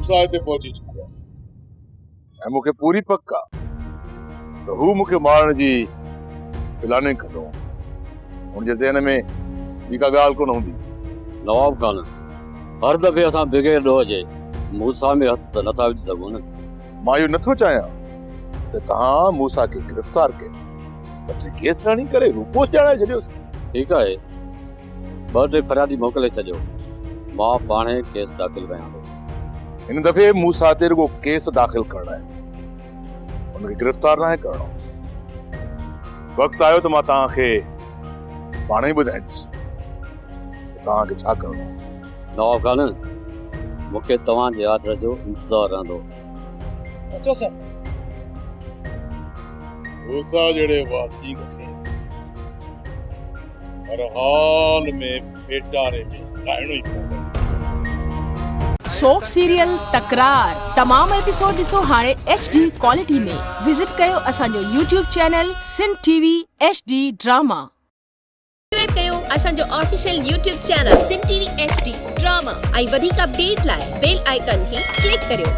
मूसा हिते पहुची चुको आहे ऐं मूंखे पूरी पक आहे त हू मूंखे मारण जी प्लानिंग कंदो। हुनजे ज़हन में ॿी का ॻाल्हि कोन हूंदी। नवाब खान, हर दफ़े असां बग़ैर ॾोह जे मूसा में हथ त नथा विझी सघूं न। मां इहो नथो चाहियां त तव्हां मूसा खे गिरफ़्तार कयो, पर केस खणी करे रूपो ॼाणाए छॾियोसि। ठीकु आहे, 2-3 फरियादी मोकिले छॾियो, मां पाणे केस दाख़िल कयां थो। हिन दफ़े मूसा ते रुगो केस दाख़िल करणु आहे, हुनखे गिरफ़्तार नाहे करणो। वक़्तु आयो त मां तव्हांखे पाणे ई ॿुधाईंदुसि तव्हांखे छा करणो। नवाब खान, मूंखे तव्हांजे ऑर्डर जो इंतज़ारु रहंदो। अचो सर। मूसा जहिड़े वासी खे हर हाल में पेटारे में ठाहिणो ई पवंदो। सोप सीरियल तकरार तमाम एपिसोड ॾिसो हाणे HD क्वालिटी में। विजिट कयो असांजो YouTube channel Sindh TV HD drama. Subscribe कयो असांजो official YouTube channel Sindh TV HD drama ऐं वधीक अपडेट लाइ बेल आइकन खे क्लिक करियो।